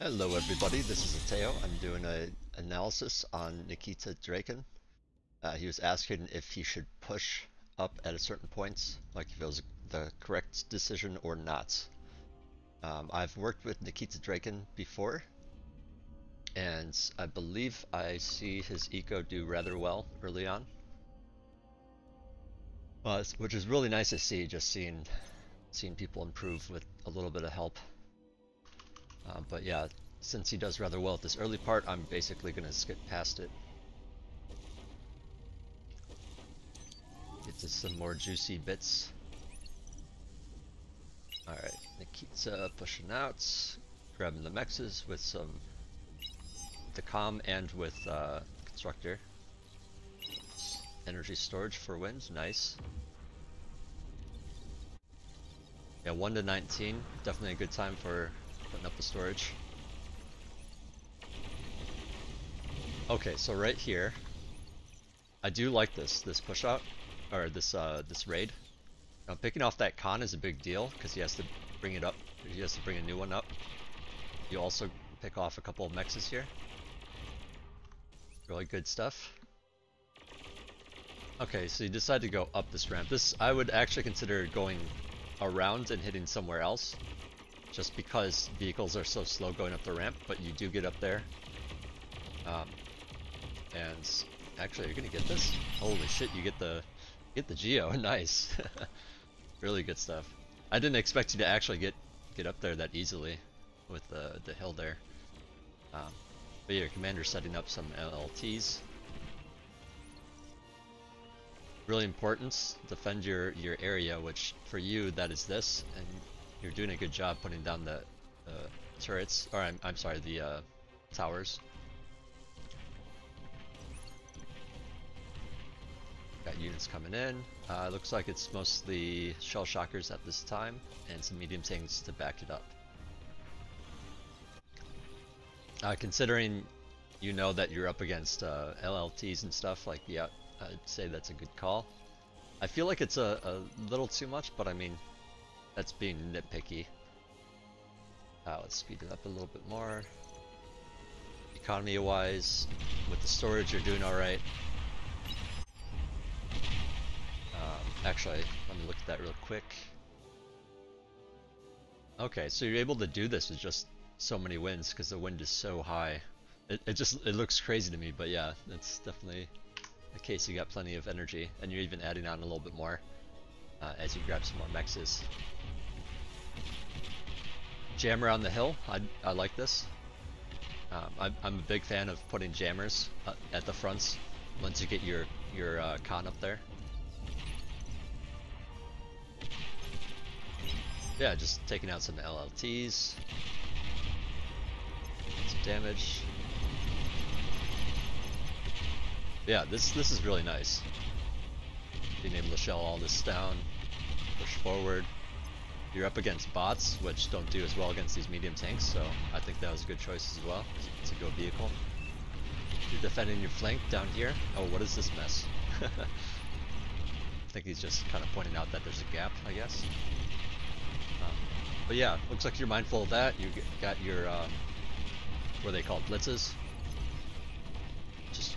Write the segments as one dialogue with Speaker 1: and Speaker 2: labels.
Speaker 1: Hello everybody, this is Ateo. I'm doing an analysis on Nikitadrakon. He was asking if he should push up at a certain point, like if it was the correct decision or not. I've worked with Nikitadrakon before, and I believe I see his eco do rather well early on. Which is really nice to see, just seeing people improve with a little bit of help. But yeah, since he does rather well at this early part, I'm basically going to skip past it. Get to some more juicy bits. Alright, Nikita pushing out, grabbing the mexes with the comm and with constructor. Energy storage for wind, nice. Yeah, 1 to 19, definitely a good time for putting up the storage. Okay, so right here, I do like this push out, or this raid. Now, picking off that con is a big deal because he has to bring it up. He has to bring a new one up. You also pick off a couple of mexes here. Really good stuff. Okay, so you decide to go up this ramp. This I would actually consider going around and hitting somewhere else, just because vehicles are so slow going up the ramp. But you do get up there. And actually, you're gonna get this. Holy shit! You get the Geo. Nice. Really good stuff. I didn't expect you to actually get up there that easily with the hill there. But yeah, your commander's setting up some LLTs. Really important. Defend your area, which for you that is this, and you're doing a good job putting down the turrets. Or I'm sorry, the towers. Got units coming in. Looks like it's mostly shell shockers at this time, and some medium tanks to back it up. Considering you know that you're up against LLTs and stuff, like, yeah, I'd say that's a good call. I feel like it's a little too much, but I mean, that's being nitpicky. Let's speed it up a little bit more. Economy-wise, with the storage, you're doing alright. Actually, let me look at that real quick. Okay, so you're able to do this with just so many winds because the wind is so high. It looks crazy to me, but yeah, it's definitely the case. You got plenty of energy, and you're even adding on a little bit more as you grab some more mexes. Jammer on the hill, I like this. I'm a big fan of putting jammers at the fronts once you get your con up there. Yeah, just taking out some LLTs. Some damage. Yeah, this is really nice. Being able to shell all this down, push forward. You're up against bots, which don't do as well against these medium tanks, so I think that was a good choice as well. It's a go vehicle. You're defending your flank down here. Oh, what is this mess? I think he's just kind of pointing out that there's a gap, I guess. But yeah, looks like you're mindful of that. You got your, what are they called, blitzes? Just,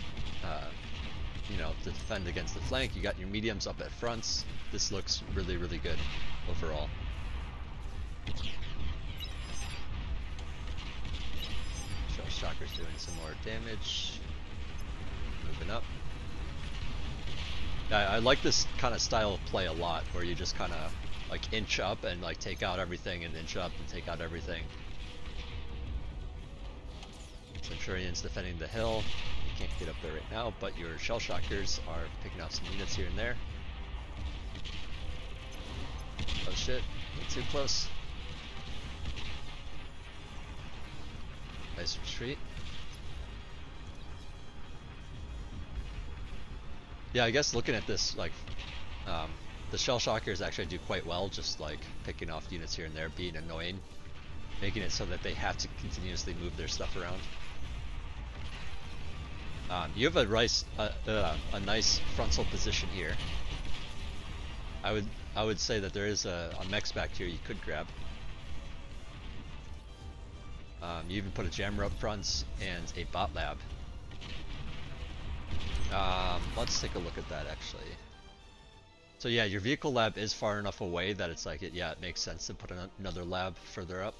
Speaker 1: you know, to defend against the flank. You got your mediums up at fronts. This looks really, really good overall. Shell Shocker's doing some more damage. Moving up. I like this kind of style of play a lot, where you just kind of like inch up and like take out everything, and inch up and take out everything. Centurion's defending the hill. You can't get up there right now, but your shell shockers are picking off some units here and there. Oh shit, too close. Nice retreat. Yeah, I guess looking at this, like, the shell shockers actually do quite well, just like picking off units here and there, being annoying, making it so that they have to continuously move their stuff around. You have a nice frontal position here. I would say that there is a mex back here you could grab. You even put a jammer up front and a bot lab. Let's take a look at that actually. So yeah, your vehicle lab is far enough away that it's like, yeah, it makes sense to put another lab further up.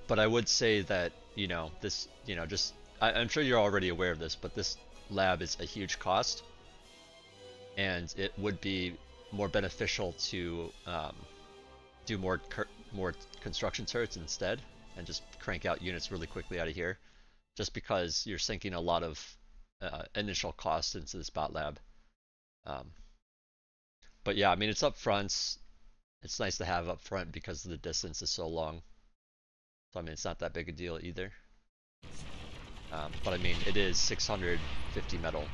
Speaker 1: But I would say that, you know, this, you know, just, I'm sure you're already aware of this, but this lab is a huge cost. And it would be more beneficial to do more construction turrets instead, and just crank out units really quickly out of here, just because you're sinking a lot of initial cost into this bot lab. But yeah, I mean, it's up front. It's nice to have up front because the distance is so long. So I mean, it's not that big a deal either. But I mean, it is 650 metal,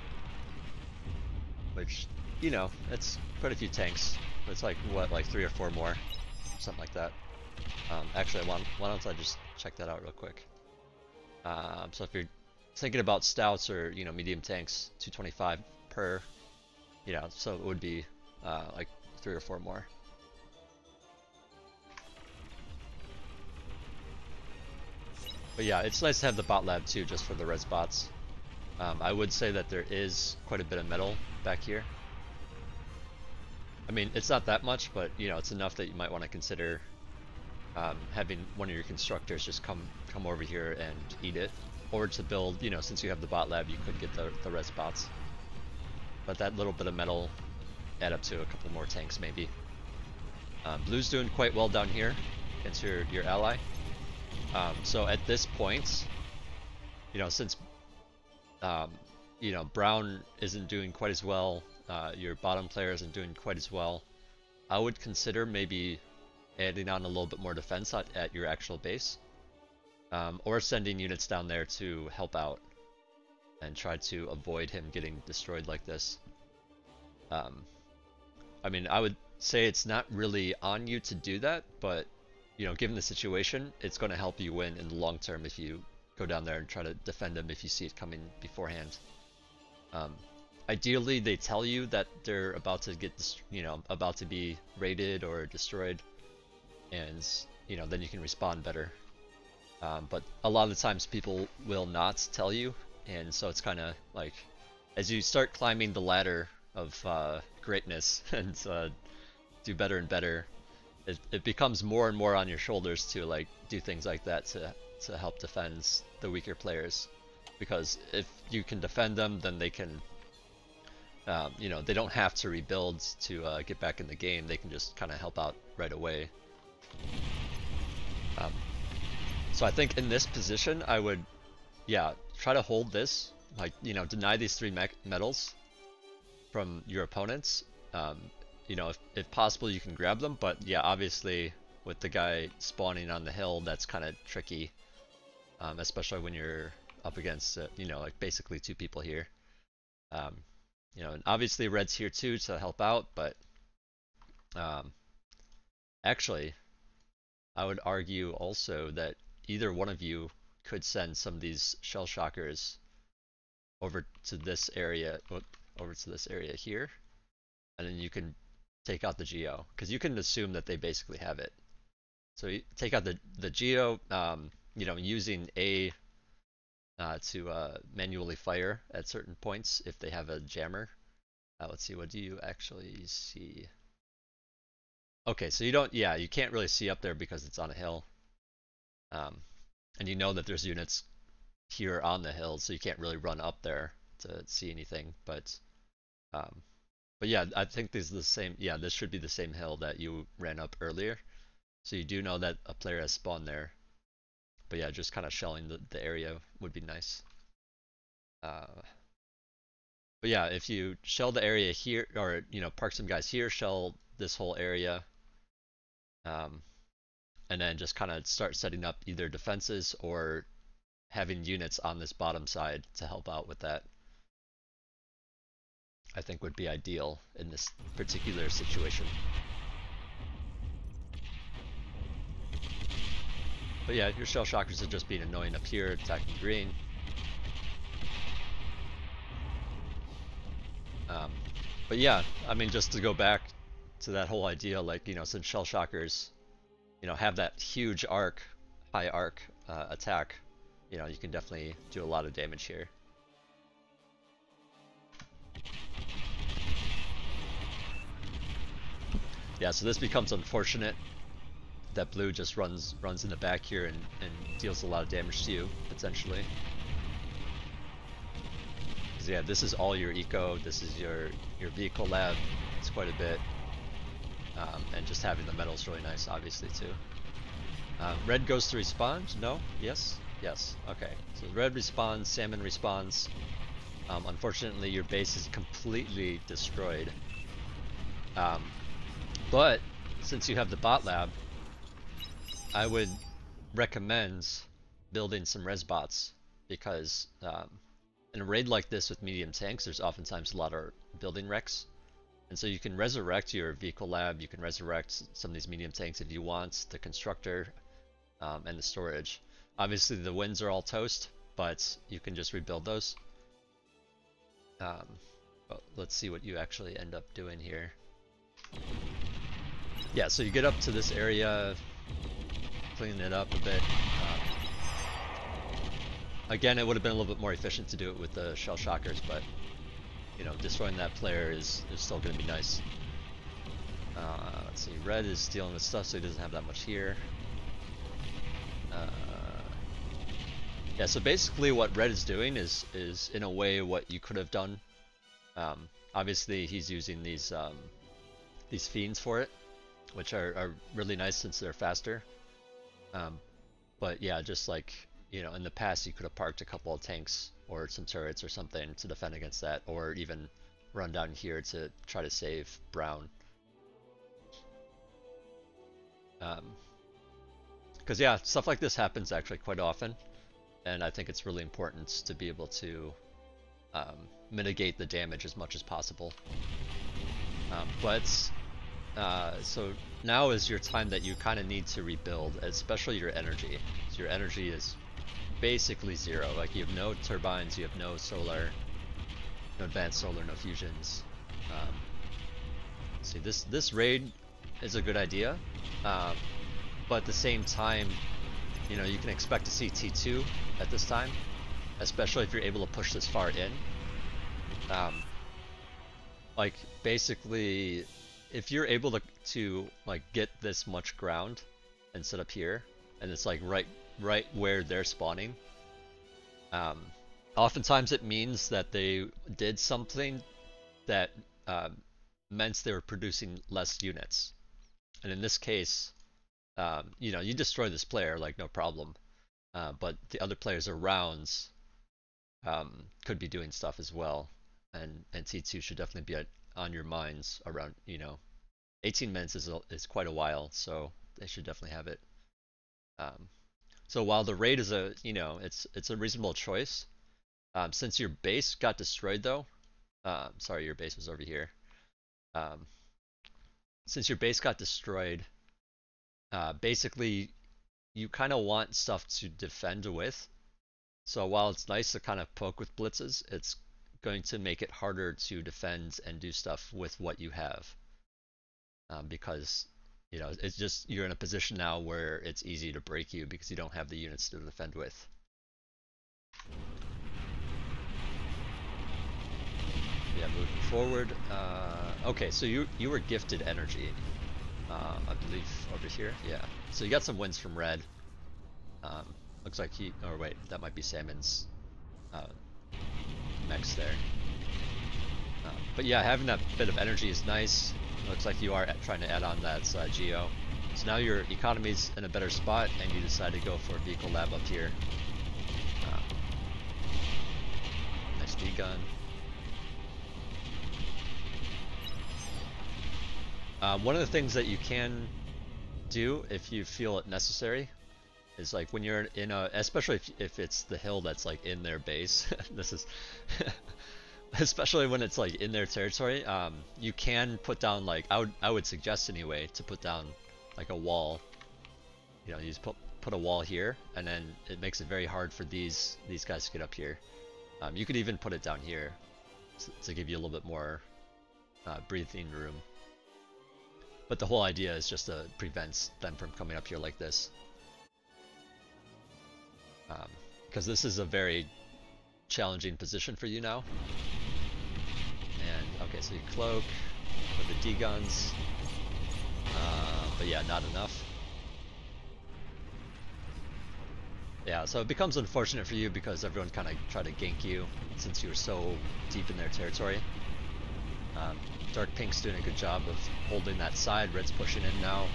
Speaker 1: which, you know, it's quite a few tanks. It's like, what, like 3 or 4 more, something like that. Actually, why don't I just check that out real quick. So if you're thinking about stouts or, you know, medium tanks, 225 per, you know, so it would be like 3 or 4 more. But yeah, it's nice to have the bot lab too, just for the res bots. I would say that there is quite a bit of metal back here. I mean, it's not that much, but you know, it's enough that you might want to consider having one of your constructors just come over here and eat it, or to build, you know, since you have the bot lab, you could get the res bots. But that little bit of metal add up to a couple more tanks maybe. Blue's doing quite well down here against your ally. So at this point, you know, since you know, brown isn't doing quite as well, your bottom player isn't doing quite as well, I would consider maybe adding on a little bit more defense at your actual base, or sending units down there to help out and try to avoid him getting destroyed like this. I mean, I would say it's not really on you to do that, but you know, given the situation, it's going to help you win in the long term if you go down there and try to defend them if you see it coming beforehand. Ideally, they tell you that they're about to get, you know, about to be raided or destroyed, and you know, then you can respond better. But a lot of the times people will not tell you, and so it's kind of like, as you start climbing the ladder of greatness and do better and better, it becomes more and more on your shoulders to like do things like that to help defend the weaker players, because if you can defend them, then they can, you know, they don't have to rebuild to get back in the game. They can just kind of help out right away. So I think in this position, I would, yeah, try to hold this, like, you know, deny these 3 metals from your opponents. You know, if possible, you can grab them, but yeah, obviously with the guy spawning on the hill, that's kind of tricky, especially when you're up against, you know, like basically 2 people here. You know, and obviously red's here too to help out, but actually, I would argue also that either one of you could send some of these shell shockers over to this area, here, and then you can take out the geo, because you can assume that they basically have it. So you take out the geo, you know, using A to manually fire at certain points if they have a jammer. Let's see, what do you actually see? Okay, so you don't, yeah, you can't really see up there because it's on a hill. And you know that there's units here on the hill, so you can't really run up there to see anything. But yeah, I think this is the same, yeah, this should be the same hill that you ran up earlier. So you do know that a player has spawned there. But yeah, just kind of shelling the area would be nice. But yeah, if you shell the area here, or, you know, park some guys here, shell this whole area, and then just kind of start setting up either defenses or having units on this bottom side to help out with that, I think would be ideal in this particular situation. But yeah, your shell shockers are just being annoying up here, attacking green. But yeah, I mean, just to go back to that whole idea, like, you know, since shell shockers have that huge arc, high arc attack, you can definitely do a lot of damage here. Yeah, so this becomes unfortunate that blue just runs in the back here and deals a lot of damage to you, potentially. Because yeah, this is all your eco, this is your vehicle lab, it's quite a bit. And just having the metal is really nice, obviously, too. Red goes to respawn? No? Yes? Yes. Okay. So red respawns, salmon respawns. Unfortunately, your base is completely destroyed. But since you have the bot lab, I would recommend building some res bots, because in a raid like this with medium tanks, there's oftentimes a lot of building wrecks. And so you can resurrect your vehicle lab, you can resurrect some of these medium tanks if you want, the constructor, and the storage. Obviously the wins are all toast, but you can just rebuild those. But let's see what you actually end up doing here. Yeah, so you get up to this area, clean it up a bit. Again, it would have been a little bit more efficient to do it with the shell shockers, but destroying that player is still going to be nice. Let's see, red is dealing with stuff, so he doesn't have that much here. Yeah, so basically what red is doing is in a way what you could have done. Obviously he's using these fiends for it, which are really nice since they're faster. But yeah, just like, in the past you could have parked a couple of tanks or some turrets or something to defend against that, or even run down here to try to save brown. Because yeah, stuff like this happens actually quite often, and I think it's really important to be able to mitigate the damage as much as possible. So now is your time that you kind of need to rebuild, especially your energy. So your energy is basically zero. Like, you have no turbines, you have no solar, no advanced solar, no fusions. See, this raid is a good idea, but at the same time, you can expect to see T2 at this time, especially if you're able to push this far in. Like, basically, if you're able to like get this much ground and set up here, and it's like right where they're spawning, oftentimes it means that they did something that meant they were producing less units. And in this case, you destroy this player like no problem, but the other players around could be doing stuff as well, and T2 should definitely be on your minds around. 18 minutes is quite a while, so they should definitely have it. So while the raid is it's a reasonable choice, since your base got destroyed though, sorry, your base was over here. Since your base got destroyed, basically you kind of want stuff to defend with. So while it's nice to kind of poke with blitzes, it's going to make it harder to defend and do stuff with what you have. Because it's just, you're in a position now where it's easy to break you because you don't have the units to defend with. Yeah, moving forward. Okay, so you were gifted energy, I believe, over here. Yeah, so you got some wins from red. Looks like or wait, that might be Salmon's mechs there. But yeah, having that bit of energy is nice. Looks like you are trying to add on that geo. So now your economy's in a better spot, and you decide to go for a vehicle lab up here. Nice D-gun. One of the things that you can do if you feel it necessary is, like, when you're in a, especially if it's the hill that's like in their base, this is especially when it's like in their territory, you can put down, like, I would suggest anyway, to put down like a wall. You just put a wall here, and then it makes it very hard for these guys to get up here. You could even put it down here to give you a little bit more breathing room. But the whole idea is just to prevent them from coming up here like this. Because this is a very challenging position for you now. And okay, so you cloak with the D-guns. But yeah, not enough. Yeah, so it becomes unfortunate for you because everyone kind of tried to gank you since you were so deep in their territory. Dark Pink's doing a good job of holding that side. Red's pushing in now.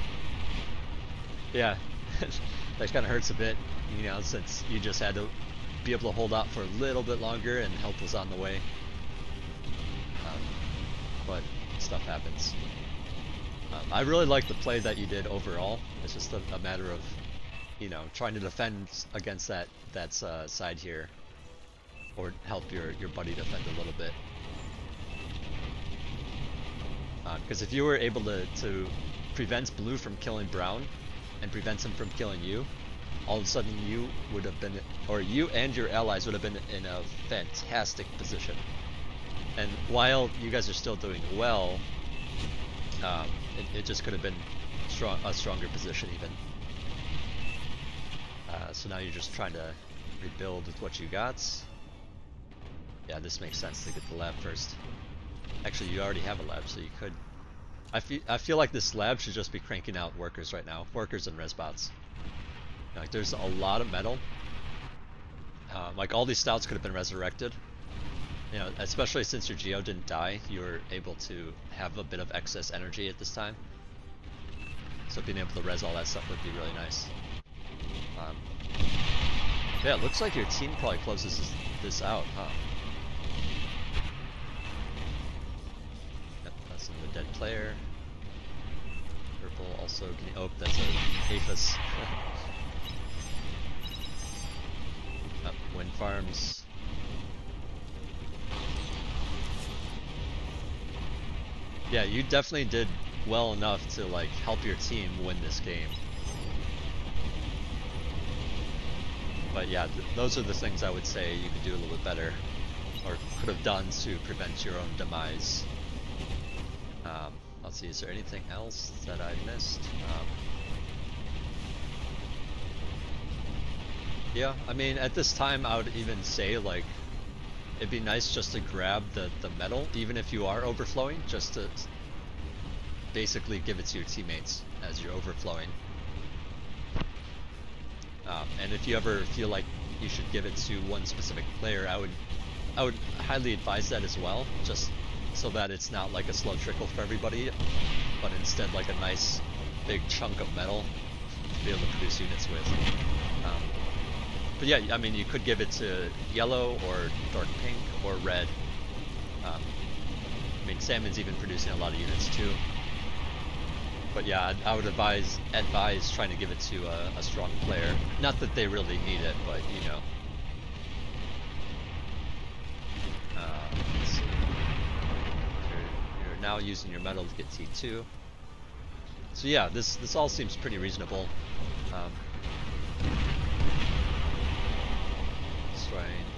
Speaker 1: Yeah, that kind of hurts a bit, you know, since you just had to be able to hold out for a little bit longer and help was on the way. But stuff happens. I really like the play that you did overall. It's just a matter of, you know, trying to defend against that side here, or help your buddy defend a little bit. Because if you were able to prevent blue from killing brown, and prevent him from killing you, all of a sudden you would have been, or you and your allies would have been in a fantastic position. And while you guys are still doing well, it just could have been a stronger position even. So now you're just trying to rebuild with what you got. Yeah, this makes sense to get the lab first. Actually, you already have a lab, so you could. I feel like this lab should just be cranking out workers right now, workers and resbots. Like, there's a lot of metal. Like, all these stouts could have been resurrected. You know, especially since your Geo didn't die, you were able to have a bit of excess energy at this time. So being able to res all that stuff would be really nice. Yeah, it looks like your team probably closes this out, huh? Yep, that's another dead player. Purple also getting. Oh, that's a Aphis. Wind farms. Yeah, you definitely did well enough to like help your team win this game. But yeah, those are the things I would say you could do a little bit better, or could have done to prevent your own demise. Let's see, is there anything else that I missed? Yeah, I mean, at this time I would even say, like, it'd be nice just to grab the metal, even if you are overflowing, just to basically give it to your teammates as you're overflowing. And if you ever feel like you should give it to one specific player, I would highly advise that as well, just so that it's not like a slow trickle for everybody, but instead like a nice big chunk of metal to be able to produce units with. But yeah, I mean, you could give it to yellow or dark pink or red. I mean, salmon's even producing a lot of units too. But yeah, I would advise trying to give it to a strong player. Not that they really need it, but you know. Let's see. You're now using your metal to get T2. So yeah, this all seems pretty reasonable.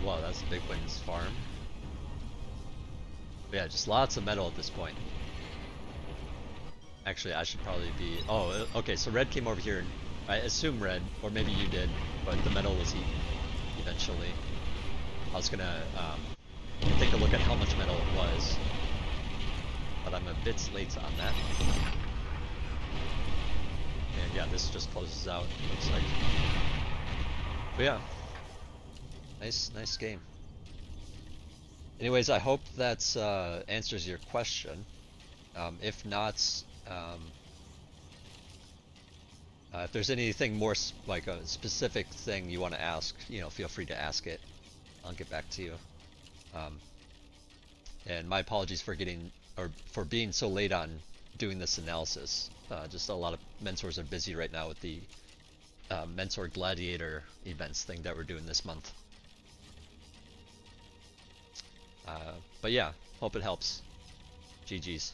Speaker 1: Wow, that's a big wins farm. But yeah, just lots of metal at this point. Actually, I should probably be. Oh, okay. So red came over here, and I assume red, or maybe you did, but the metal was eaten eventually. I was gonna take a look at how much metal it was, but I'm a bit late on that. And yeah, this just closes out. It looks like. But yeah. Nice game. Anyways, I hope that answers your question. If not, if there's anything more like a specific thing you want to ask, you know, feel free to ask it. I'll get back to you. And my apologies for being so late on doing this analysis. Just a lot of mentors are busy right now with the Mentor Gladiator events thing that we're doing this month. But yeah, hope it helps. GG's.